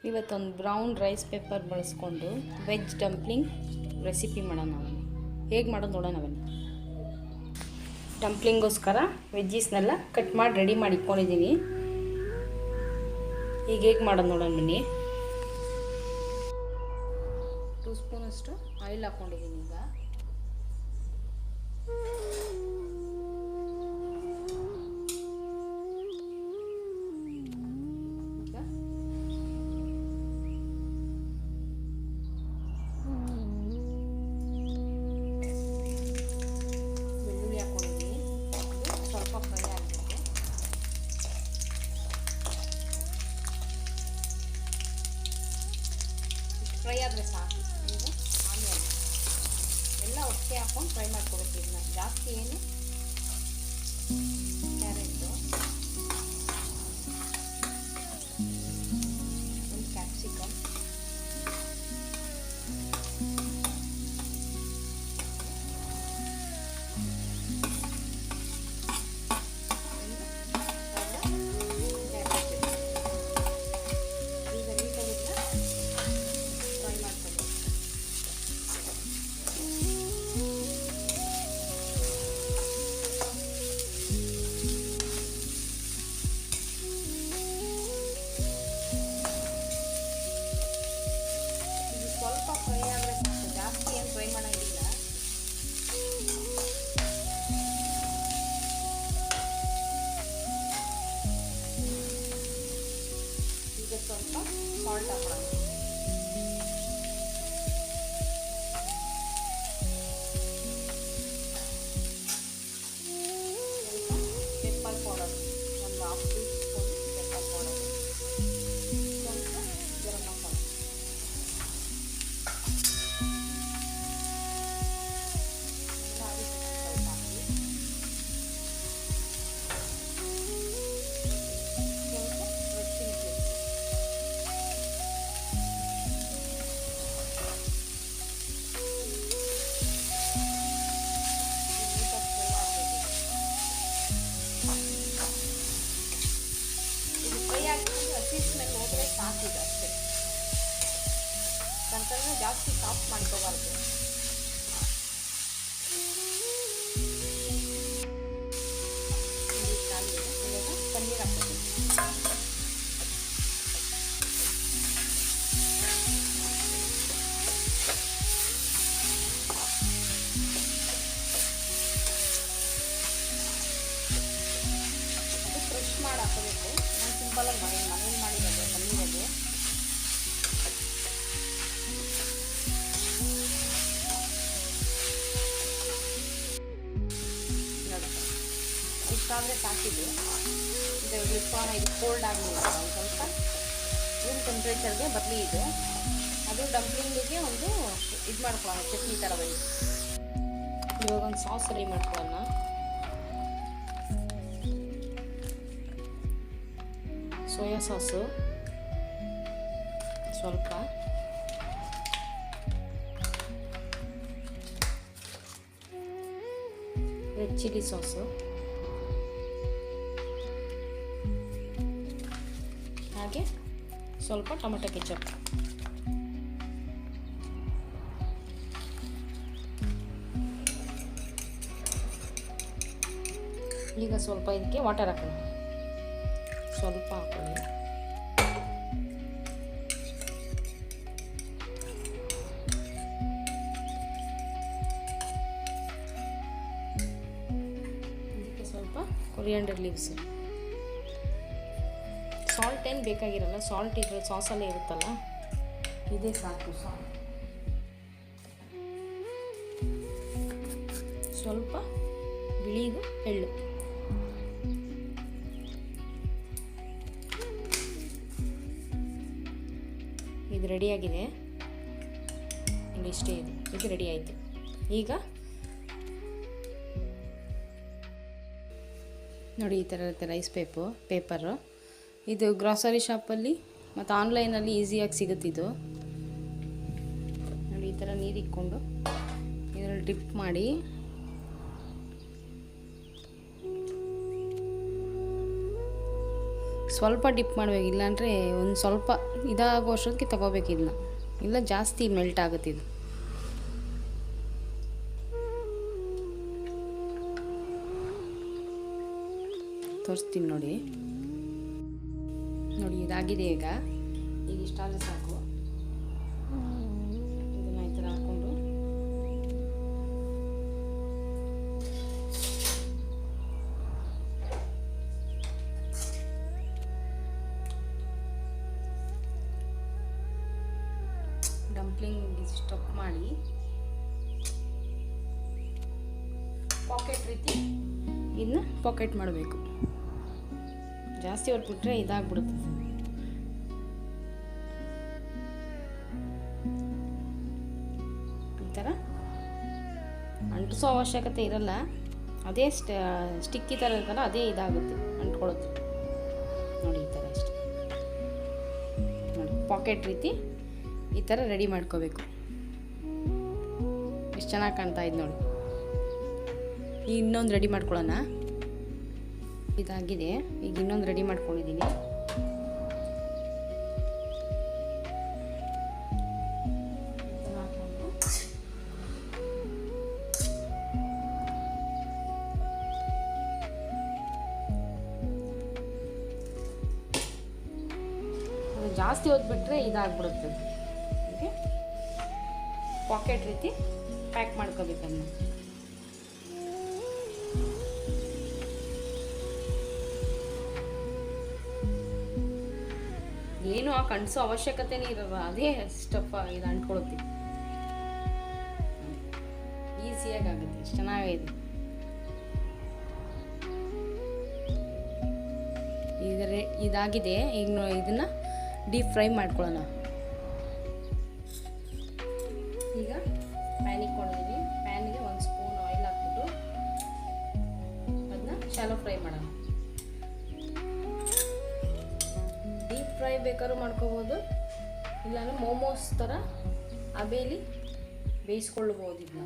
ಇವತ್ತೊಂದು brown rice paper ಬಳಸ್ಕೊಂಡು veg dumpling recipe ಮಾಡೋಣ. ಹೇಗೆ ಮಾಡೋದು ನೋಡೋಣ ಬನ್ನಿ. ಡಂಪ್ಲಿಂಗೋಸ್ಕರ ವೆಜ್ಜೀಸ್ನೆಲ್ಲ ಕಟ್ ಮಾಡಿ ರೆಡಿ ಮಾಡಿ ಇಟ್ಕೊಂಡಿದ್ದೀನಿ. ಈಗ ಹೇಗೆ ಮಾಡೋದು ನೋಡೋಣ ಬನ್ನಿ. 2 ಸ್ಪೂನಷ್ಟು ಆಯಿಲ್ ಹಾಕ್ಕೊಂಡಿದ್ದೀನಿ. ಈಗ ಬೆಳ್ಳುಳ್ಳಿ ಹಾಕ್ಕೊಂಡಿದ್ದೀನಿ. ಸ್ವಲ್ಪ ಫ್ರೈ ಆಗಬೇಕು. ಫ್ರೈ ಆದರೆ ಸಾಕು. ಈಗ ಆನಿಯನ್ ಎಲ್ಲ ಒಟ್ಟಿಗೆ ಹಾಕ್ಕೊಂಡು ಫ್ರೈ ಮಾಡ್ಕೊಬೇಕು. ಇದನ್ನ ಜಾಸ್ತಿ ಏನು ಕ್ಯಾರೆಟು, ಒಂದು ಕ್ಯಾಪ್ಸಿಕಮ್, ಈಗ ನೀಟಾಗಿ ಫ್ರೈ ಮಾಡ್ಕೊಬೇಕು. ಇದು ಸ್ವಲ್ಪ ಫ್ರೈ ಆದರೆ ಸಾಕು, ಜಾಸ್ತಿ ಏನು ಫ್ರೈ ಮಾಡೋಂಗಿಲ್ಲ. ಈಗ ಸ್ವಲ್ಪ ಸಾಲ್ಟ್ ಹಾಕೋಣ. ಪೆಪ್ಪರ್ ಪೌಡರ್ ಒಂದು 1/2 ಟೀ ಸ್ಪೂನ್ ಪೆಪ್ಪರ್ ಪೌಡರ್, ಸ್ವಲ್ಪ ಗರಂ ಮಸಾಲ, ಸ್ವಲ್ಪ ಹಾಕಿ, ಸ್ವಲ್ಪ ರೆಡ್ ಚಿಲ್ಲಿ ಫ್ಲೇಕ್ಸ್. ಇದು ಫ್ರೈ ಆಗಿಕೊಂಡು ಹಸಿ ಸ್ಮೆಲ್ ಹೋದರೆ ಸಾಕಿದೆ ಅಷ್ಟೇ. ನಂತರ ಜಾಸ್ತಿ ಸಾಫ್ಟ್ ಮಾಡ್ಕೋಬಾರ್ದು. ಇವಾಗ ಪನ್ನೀರ್ ಹಾಕ್ತೀನಿ. ಅದು ಫ್ರೆಶ್ ಮಾಡಿ ಹಾಕಬೇಕು. ನಾನು ಸಿಂಪಲಾಗಿ ಮನೇಲಿ ಮಾಡಿರೋದು ಪನ್ನೀರದು. ನೋಡಿ, ಇಷ್ಟಾದರೆ ಸಾಕಿದೆ. ಇದು ಇಟ್ಕೊಂಡು ಇದು ಕೋಲ್ಡ್ ಆಗಲಿಲ್ಲ, ಒಂದು ಸ್ವಲ್ಪ ರೂಮ್ ಟೆಂಪ್ರೇಚರ್ಗೆ ಬರಲಿ. ಇದು ಅದು ಡಂಪ್ಲಿಂಗಿಗೆ ಒಂದು ಇದು ಮಾಡ್ಕೊಳ್ಳೋಣ, ಚಟ್ನಿ ಥರ ಬನ್ನಿ. ಇವಾಗ ಒಂದು ಸಾಸ್ ರೆಡಿ ಮಾಡ್ಕೊಳ್ಳೋಣ. ಸೋಯಾ ಸಾಸು ಸ್ವಲ್ಪ, ರೆಡ್ ಚಿಲ್ಲಿ ಸಾಸು, ಹಾಗೆ ಸ್ವಲ್ಪ ಟೊಮೆಟೊ ಕೆಚಪ್. ಈಗ ಸ್ವಲ್ಪ ಇದಕ್ಕೆ ವಾಟರ್ ಹಾಕೋಣ. ಸ್ವಲ್ಪ ಹಾಕೊಳ್ಳಿ. ಇದಕ್ಕೆ ಸ್ವಲ್ಪ ಕೊರಿಯಾಂಡರ್ ಲೀವ್ಸ್. ಸಾಲ್ಟ್ ಏನು ಬೇಕಾಗಿರಲ್ಲ, ಸಾಲ್ಟ್ ಇದ್ರೆ ಸಾಸಲ್ಲೇ ಇರುತ್ತಲ್ಲ, ಇದೇ ಸಾಕು. ಸಾಲ್ಟ್ ಸ್ವಲ್ಪ ಬಿಳಿದು ಎಳ್ಳು. ಇದು ರೆಡಿಯಾಗಿದೆ. ಇಷ್ಟೇ, ಇದು ರೆಡಿ ಆಯಿತು. ಈಗ ನೋಡಿ, ಈ ಥರ ಇರುತ್ತೆ ರೈಸ್ ಪೇಪರು. ಇದು ಗ್ರಾಸರಿ ಶಾಪಲ್ಲಿ ಮತ್ತು ಆನ್ಲೈನಲ್ಲಿ ಈಸಿಯಾಗಿ ಸಿಗುತ್ತಿದ್ದು. ನೋಡಿ, ಈ ಥರ ನೀರು ಇಕ್ಕೊಂಡು ಇದರಲ್ಲಿ ಡಿಪ್ ಮಾಡಿ ಸ್ವಲ್ಪ ಡಿಪ್ ಮಾಡಬೇಕು, ಇಲ್ಲಾಂದರೆ ಒಂದು ಸ್ವಲ್ಪ ಇದಾಗೋ ಅಷ್ಟೊತ್ತಿಗೆ ತೊಗೋಬೇಕು ಇದನ್ನ, ಇಲ್ಲ ಜಾಸ್ತಿ ಮೆಲ್ಟ್ ಆಗುತ್ತೆ ಇದು. ತೋರಿಸ್ತೀನಿ ನೋಡಿ. ನೋಡಿ ಇದಾಗಿದೆ. ಈಗ ಇಷ್ಟಾದರೆ ಸಾಕು. ಇದನ್ನು ಈ ಥರ ಹಾಕ್ಕೊಂಡು ಡಂಪ್ಲಿಂಗ್ ಸ್ಟಫ್ ಮಾಡಿ ಪಾಕೆಟ್ ರೀತಿ ಇದನ್ನ ಪಾಕೆಟ್ ಮಾಡಬೇಕು. ಜಾಸ್ತಿ ಹೊರಟ್ಬಿಟ್ರೆ ಇದಾಗ್ಬಿಡುತ್ತೆ. ಈ ಥರ ಅಂಟಿಸೋ ಅವಶ್ಯಕತೆ ಇರಲ್ಲ, ಅದೇ ಸ್ಟಿಕ್ಕಿ ಥರ ಇರ್ತಲ್ಲ, ಅದೇ ಇದಾಗುತ್ತೆ, ಅಂಟ್ಕೊಳ್ಳುತ್ತೆ ನೋಡಿ. ಈ ಥರ ಇಷ್ಟು ನೋಡಿ ಪಾಕೆಟ್ ರೀತಿ ಈ ಥರ ರೆಡಿ ಮಾಡ್ಕೋಬೇಕು. ಎಷ್ಟು ಚೆನ್ನಾಗಿ ಕಾಣ್ತಾ ಇದೆ ನೋಡಿ. ಇನ್ನೊಂದು ರೆಡಿ ಮಾಡ್ಕೊಳ್ಳೋಣ. ಇದಾಗಿದೆ. ಈಗ ಇನ್ನೊಂದು ರೆಡಿ ಮಾಡ್ಕೊಂಡಿದ್ದೀನಿ. ಜಾಸ್ತಿ ಹೊತ್ಬಿಟ್ರೆ ಇದಾಗ್ಬಿಡುತ್ತೆ. ಓಕೆ, ಪಾಕೆಟ್ ರೀತಿ ಪ್ಯಾಕ್ ಮಾಡ್ಕೋಬೇಕನ್ನ. ಏನು ಆ ಕಣ್ಸೋ ಅವಶ್ಯಕತೆನೇ ಇರಲ್ಲ, ಅದೇ ಸ್ಟಫ್ ಇದು ಅಂಟ್ಕೊಳುತ್ತೆ. ಈಸಿಯಾಗಿ ಆಗುತ್ತೆ. ಎಷ್ಟು ಚೆನ್ನಾಗಿದೆ. ಇದಾಗಿದೆ. ಈಗ ಇದನ್ನ ಡೀಪ್ ಫ್ರೈ ಮಾಡ್ಕೊಳ್ಳೋಣ. ಈಗ ಪ್ಯಾನ್ ಇಟ್ಕೊಂಡಿದ್ದೀನಿ. ಪ್ಯಾನಿಗೆ 1 ಸ್ಪೂನ್ ಆಯಿಲ್ ಹಾಕ್ಬಿಟ್ಟು ಅದನ್ನ ಶಾಲೋ ಫ್ರೈ ಮಾಡೋಣ. ಡೀಪ್ ಫ್ರೈ ಬೇಕಾದ್ರೂ ಮಾಡ್ಕೋಬೋದು, ಇಲ್ಲಾಂದರೆ ಮೋಮೋಸ್ ಥರ ಹಬೆಯಲ್ಲಿ ಬೇಯಿಸ್ಕೊಳ್ಬೋದು ಇದನ್ನ.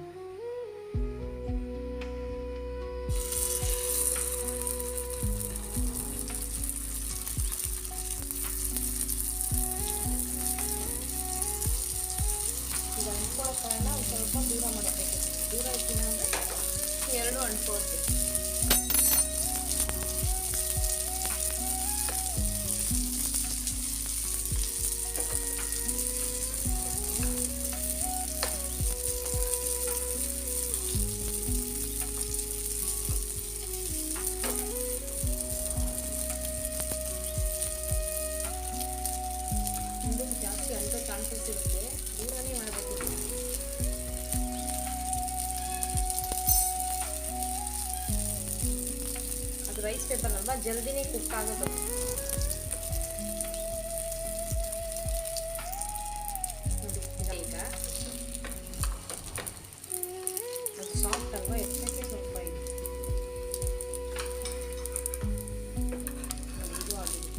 ಈಗ ಅಂಟ್ಕೊಳ್ಳೋ ಕಾರಣ ಒಂದು ಸ್ವಲ್ಪ ದೂರ ಮಾಡಬೇಕು. ದೂರ ಇಟ್ಟಿನ ಅಂದರೆ ಎರಡು ಅಂಟ್ಕೊಳ್ತೀವಿ. ಜಾಸ್ತಿ ಅಂತ ಚಾನ್ಸಸ್ ಇರುತ್ತೆ, ದೂರನೇ ಮಾಡಬೇಕು. ಅದು ರೈಸ್ ಪೇಪರ್ ಅಲ್ವಾ, ಜಲ್ದಿನೇ ಕುಕ್ ಆಗೋದು. ಈಗ ಅದು ಸಾಫ್ಟ್ ಅಲ್ವಾ, ಎಷ್ಟಕ್ಕೆ ಸ್ವಲ್ಪ ಇದೆ. ಇದು ಆಗಿದೆ.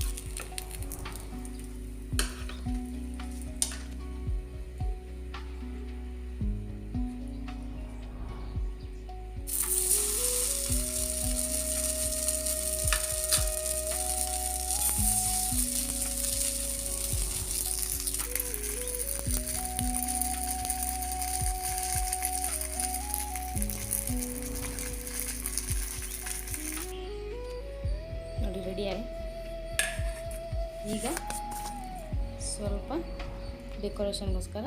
ನೋಡಿ ರೆಡಿಯಾಗಿ. ಈಗ ಸ್ವಲ್ಪ ಡೆಕೋರೇಷನ್ಗೋಸ್ಕರ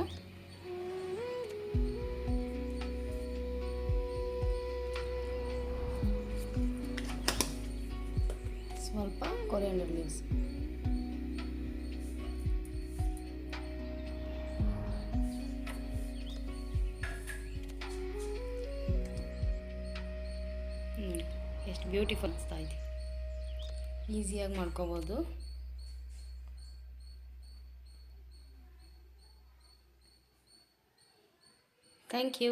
ಸ್ವಲ್ಪ ಕೊರಿಯಾಂಡರ್ ಲೀವ್ಸ್. ಎಷ್ಟು ಬ್ಯೂಟಿಫುಲ್ ಅನಿಸ್ತಾ ಇದೆ. ಈಸಿಯಾಗಿ ಮಾಡ್ಕೋಬೋದು. Thank you.